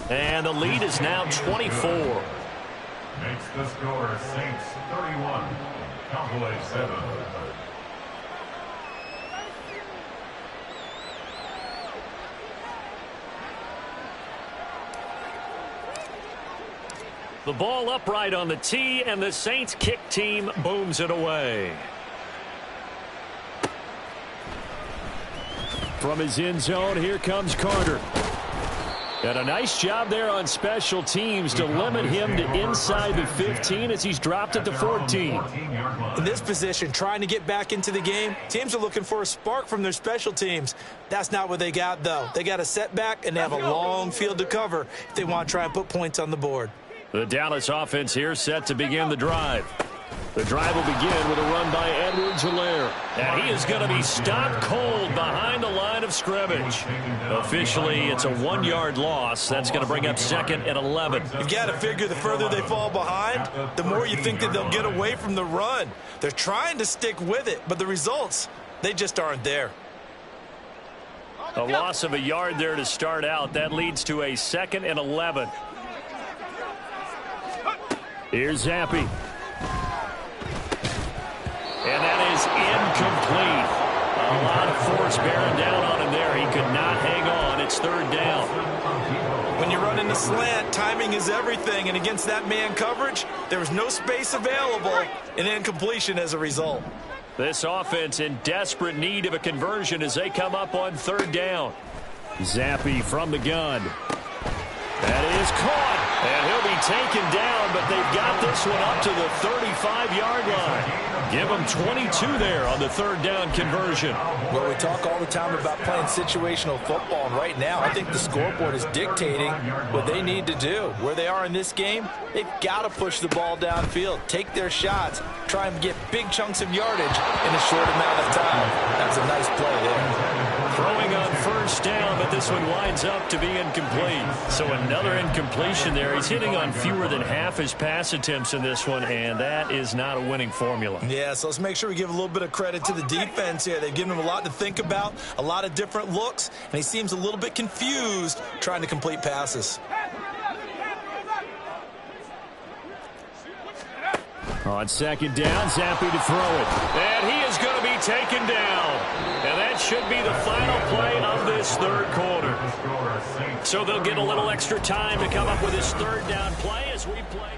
And the lead is now 24. Makes the score Saints 31, Cowboys 7. The ball upright on the tee, and the Saints kick team booms it away. From his end zone, here comes Carter. And a nice job there on special teams to limit him to inside the 15 as he's dropped it to 14. In this position, trying to get back into the game, teams are looking for a spark from their special teams. That's not what they got, though. They got a setback, and they have a long field to cover if they want to try and put points on the board. The Dallas offense here set to begin the drive. The drive will begin with a run by Edwards-Helaire. And he is going to be stopped cold behind the line of scrimmage. Officially, it's a 1-yard loss. That's going to bring up second and 11. You've got to figure the further they fall behind, the more you think that they'll get away from the run. They're trying to stick with it, but the results, they just aren't there. A loss of a yard there to start out. That leads to a second and 11. Here's Zappi. And that is incomplete. A lot of force bearing down on him there. He could not hang on. It's third down. When you run in the slant, timing is everything. And against that man coverage, there was no space available, and incompletion as a result. This offense in desperate need of a conversion as they come up on third down. Zappi from the gun. That is caught. And he'll be taken down, but they've got this one up to the 35-yard line. Give them 22 there on the third down conversion. Well, we talk all the time about playing situational football, and right now I think the scoreboard is dictating what they need to do. Where they are in this game, they've got to push the ball downfield, take their shots, try and get big chunks of yardage in a short amount of time. That's a nice play there. Throwing on first down, but this one winds up to be incomplete. So another incompletion there. He's hitting on fewer than half his pass attempts in this one, and that is not a winning formula. Yeah, so let's make sure we give a little bit of credit to the defense here. They've given him a lot to think about, a lot of different looks, and he seems a little bit confused trying to complete passes. On second down, Zappi to throw it. And he is going to be taken down. And that should be the final play of this third quarter. So they'll get a little extra time to come up with this third down play as we play.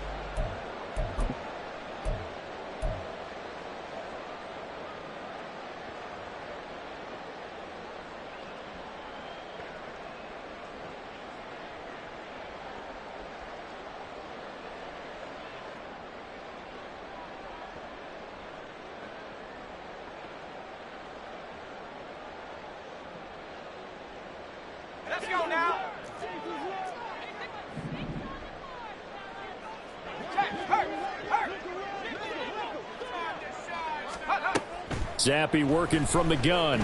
Let's go now. Zappi working from the gun.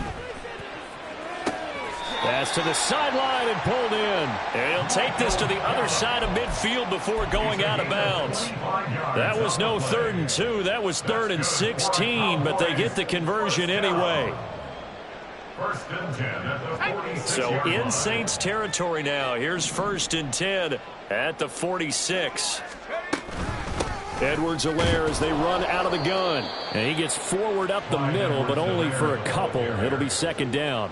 Pass to the sideline and pulled in. And he'll take this to the other side of midfield before going out of bounds. That was no 3rd and 2. That was 3rd and 16, but they get the conversion anyway. So in Saints territory now. Here's 1st and 10 at the 46. Edwards-Helaire as they run out of the gun. And he gets forward up the middle, but only for a couple. It'll be second down.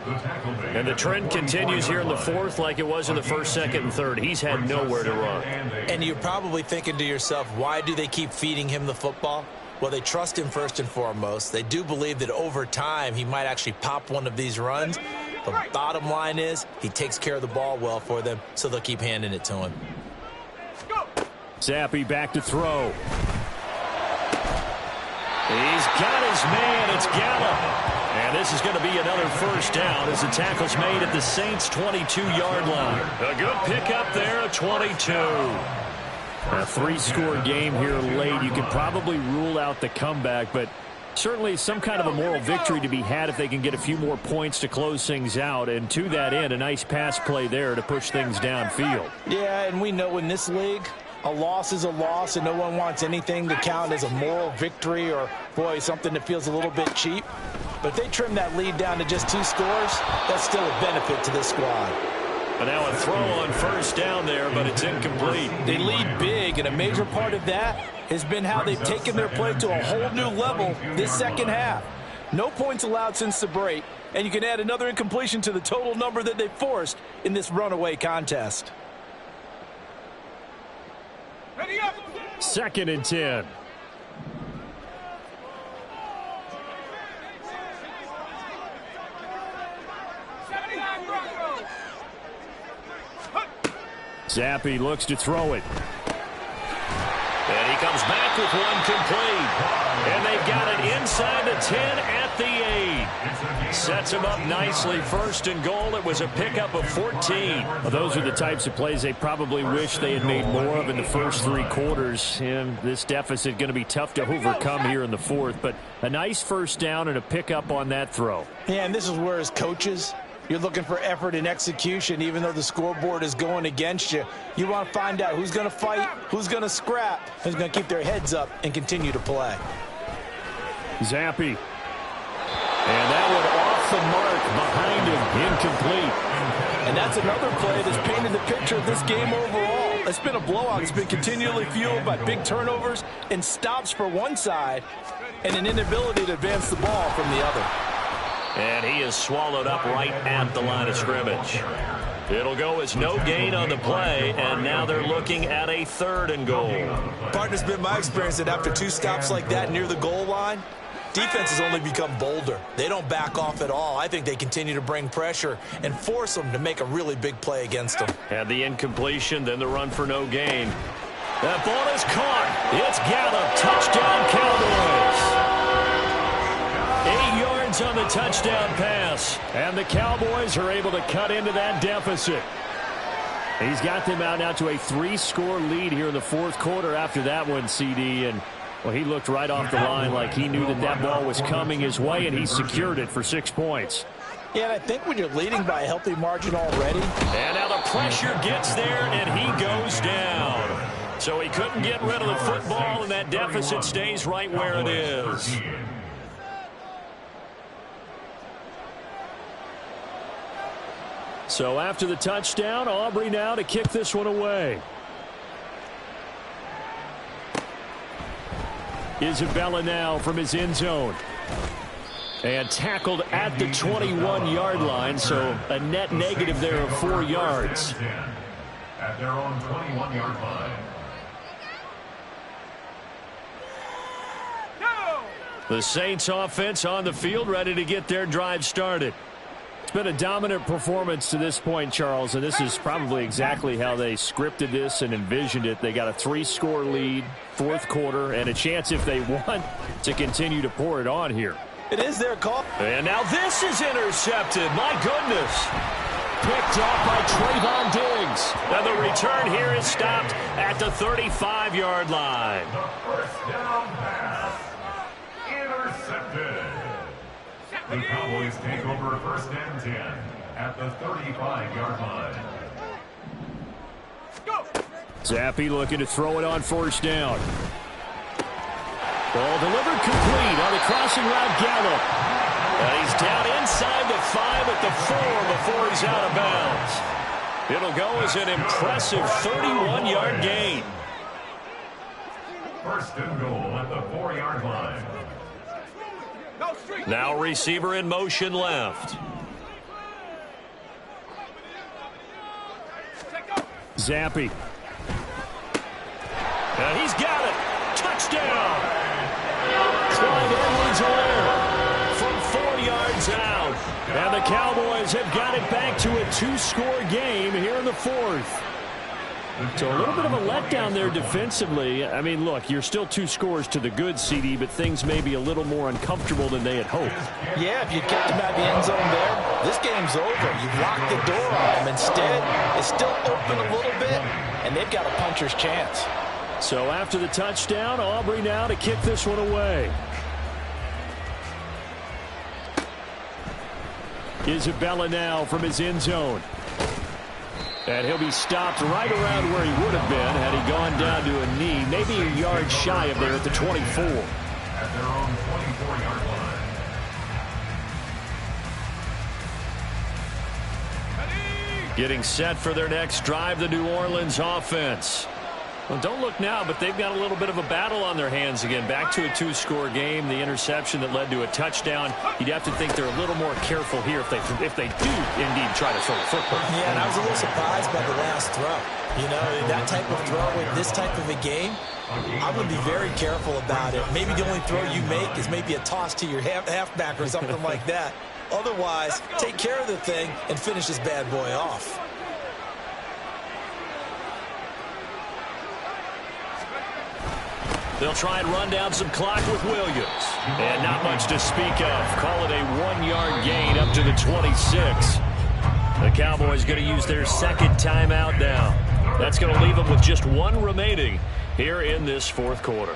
And the trend continues here in the fourth like it was in the first, second, and third. He's had nowhere to run. And you're probably thinking to yourself, why do they keep feeding him the football? Well, they trust him first and foremost. They do believe that over time he might actually pop one of these runs. The bottom line is he takes care of the ball well for them, so they'll keep handing it to him. Zappi back to throw. He's got his man. It's Gallup. And this is going to be another first down as the tackle's made at the Saints' 22-yard line. A good pickup there at 22. A 3-score game here late. You could probably rule out the comeback, but certainly some kind of a moral victory to be had if they can get a few more points to close things out. And to that end, a nice pass play there to push things downfield. Yeah, and we know in this league, a loss is a loss, and no one wants anything to count as a moral victory or, boy, something that feels a little bit cheap. But if they trim that lead down to just 2 scores, that's still a benefit to this squad. And now a throw on first down there, but it's incomplete. They lead big, and a major part of that has been how they've taken their play to a whole new level this second half. No points allowed since the break, and you can add another incompletion to the total number that they forced in this runaway contest. Ready up. 2nd and 10. Zappi looks to throw it. And he comes back with one complete. And they've got it inside the 10 at the 8. Sets him up nicely. 1st and goal. It was a pickup of 14. Well, those are the types of plays they probably wish they had made more of in the first 3 quarters. And this deficit going to be tough to overcome here in the 4th. But a nice first down and a pickup on that throw. Yeah, and this is where as coaches, you're looking for effort and execution, even though the scoreboard is going against you. You want to find out who's going to fight, who's going to scrap, who's going to keep their heads up and continue to play. Zappi. And that one off the mark behind him. Incomplete. And that's another play that's painted the picture of this game overall. It's been a blowout. It's been continually fueled by big turnovers and stops for one side and an inability to advance the ball from the other. And he is swallowed up right at the line of scrimmage. It'll go as no gain on the play, and now they're looking at a 3rd and goal. Partner, it's been my experience that after 2 stops like that near the goal line, defense has only become bolder. They don't back off at all. I think they continue to bring pressure and force them to make a really big play against them. And the incompletion, then the run for no gain. That ball is caught. It's Gallup. Touchdown, Cowboys. 8 yards on the touchdown pass. And the Cowboys are able to cut into that deficit. He's got them out now to a 3-score lead here in the 4th quarter after that one, CD. And, well, he looked right off the line like he knew that that ball was coming his way, and he secured it for 6 points. Yeah, and I think when you're leading by a healthy margin already. And now the pressure gets there, and he goes down. So he couldn't get rid of the football, and that deficit stays right where it is. So after the touchdown, Aubrey now to kick this one away. Isabella now from his end zone. And tackled at the 21-yard line, so a net negative there of 4 yards. At their own 21-yard line. The Saints offense on the field, ready to get their drive started. It's been a dominant performance to this point, Charles, and this is probably exactly how they scripted this and envisioned it. They got a 3-score lead, 4th quarter, and a chance if they want to continue to pour it on here. It is their call. And now this is intercepted. My goodness. Picked off by Trayvon Diggs. And the return here is stopped at the 35-yard line. The first down pass. Intercepted. The Cowboys take over 1st and 10 at the 35-yard line. Zappi looking to throw it on 1st down. Ball delivered complete on the crossing route, Gallup. And he's down inside the 5 at the 4 before he's out of bounds. It'll go as an impressive 31-yard gain. 1st and goal at the 4-yard line. Now receiver in motion left. Zappi. And he's got it. Touchdown. Clyde Edwards-Helaire from 4 yards out. And the Cowboys have got it back to a 2-score game here in the 4th. So a little bit of a letdown there defensively. I mean, look, you're still 2 scores to the good, CD, but things may be a little more uncomfortable than they had hoped. Yeah, if you kept them out of the end zone there, this game's over. You've locked the door on them. Instead, it's still open a little bit, and they've got a puncher's chance. So after the touchdown, Aubrey now to kick this one away. Isabella now from his end zone. And he'll be stopped right around where he would have been had he gone down to a knee, maybe a yard shy of there at the 24. At their own 24-yard line. Getting set for their next drive, the New Orleans offense. Well, don't look now, but they've got a little bit of a battle on their hands again. Back to a 2-score game. The interception that led to a touchdown. You'd have to think they're a little more careful here if they do indeed try to throw the football. Yeah, and I was a little surprised by the last throw. You know, that type of throw in this type of a game, I would be very careful about it. Maybe the only throw you make is maybe a toss to your halfback or something like that. Otherwise, take care of the thing and finish this bad boy off. They'll try and run down some clock with Williams. And not much to speak of. Call it a 1-yard gain up to the 26. The Cowboys going to use their second timeout now. That's going to leave them with just one remaining here in this fourth quarter.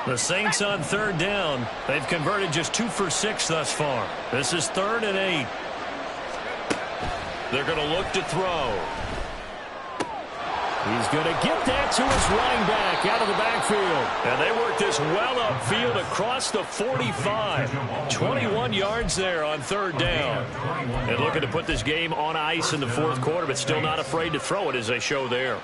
The Saints on third down. They've converted just 2 for 6 thus far. This is 3rd and 8. They're going to look to throw. He's going to get that to his running back out of the backfield. And they work this well upfield across the 45. 21 yards there on third down. And looking to put this game on ice in the fourth quarter, but still not afraid to throw it as they show there.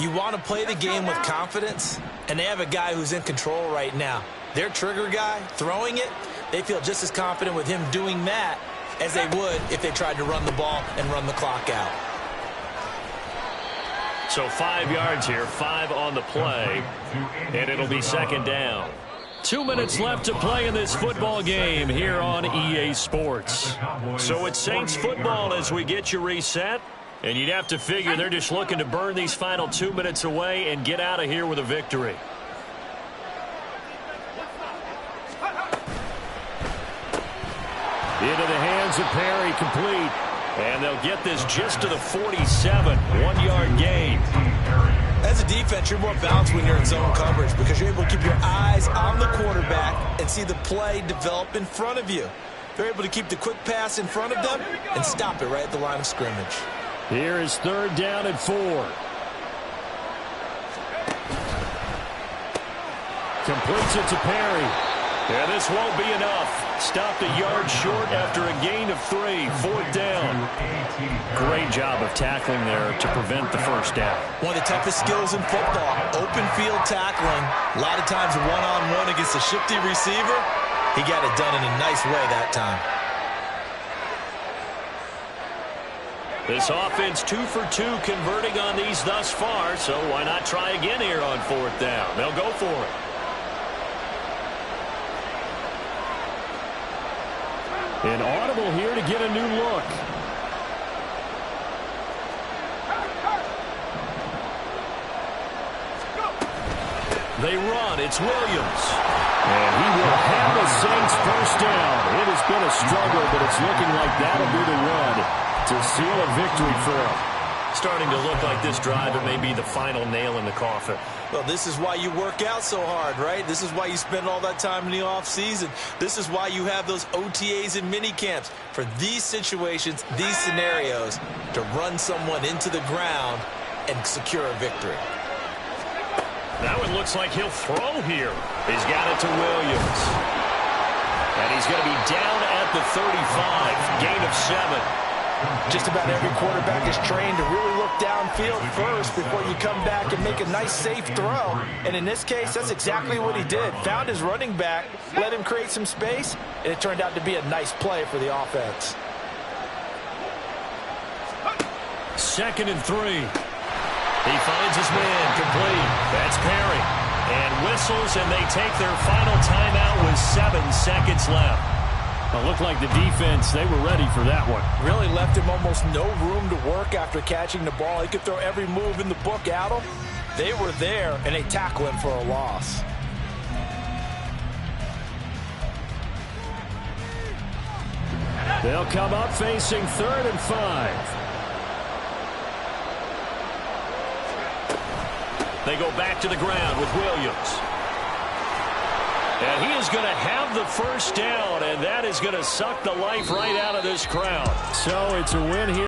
You want to play the game with confidence, and they have a guy who's in control right now. Their trigger guy, throwing it, they feel just as confident with him doing that as they would if they tried to run the ball and run the clock out. So 5 yards here, 5 on the play, and it'll be second down. 2 minutes left to play in this football game here on EA Sports. So it's Saints football as we get you reset. And you'd have to figure they're just looking to burn these final 2 minutes away and get out of here with a victory. Into the hands of Perry, complete. And they'll get this just to the 47, 1-yard gain. As a defense, you're more balanced when you're in zone coverage because you're able to keep your eyes on the quarterback and see the play develop in front of you. They're able to keep the quick pass in front of them and stop it right at the line of scrimmage. Here is 3rd down and 4. Completes it to Perry. And this won't be enough. Stopped a yard short after a gain of 3. 4th down. Great job of tackling there to prevent the first down. One of the toughest skills in football, open field tackling. A lot of times one-on-one against a shifty receiver. He got it done in a nice way that time. This offense 2 for 2 converting on these thus far, so why not try again here on 4th down? They'll go for it. An audible here to get a new look. They run. It's Williams. And he will have the Saints first down. It has been a struggle, but it's looking like that'll be the run to seal a victory for him. Starting to look like this drive, it may be the final nail in the coffin. Well, this is why you work out so hard, right? This is why you spend all that time in the offseason. This is why you have those OTAs and mini camps for these situations, these scenarios, to run someone into the ground and secure a victory. Now it looks like he'll throw here. He's got it to Williams. And he's going to be down at the 35. Gain of 7. Just about every quarterback is trained to really look downfield first before you come back and make a nice, safe throw. And in this case, that's exactly what he did. Found his running back, let him create some space, and it turned out to be a nice play for the offense. 2nd and 3. He finds his man, complete. That's Perry. And whistles, and they take their final timeout with 7 seconds left. It looked like the defense, they were ready for that one. Really left him almost no room to work after catching the ball. He could throw every move in the book at him. They were there, and they tackle him for a loss. They'll come up facing 3rd and 5. They go back to the ground with Williams. And he is going to have the first down, and that is going to suck the life right out of this crowd. So it's a win here.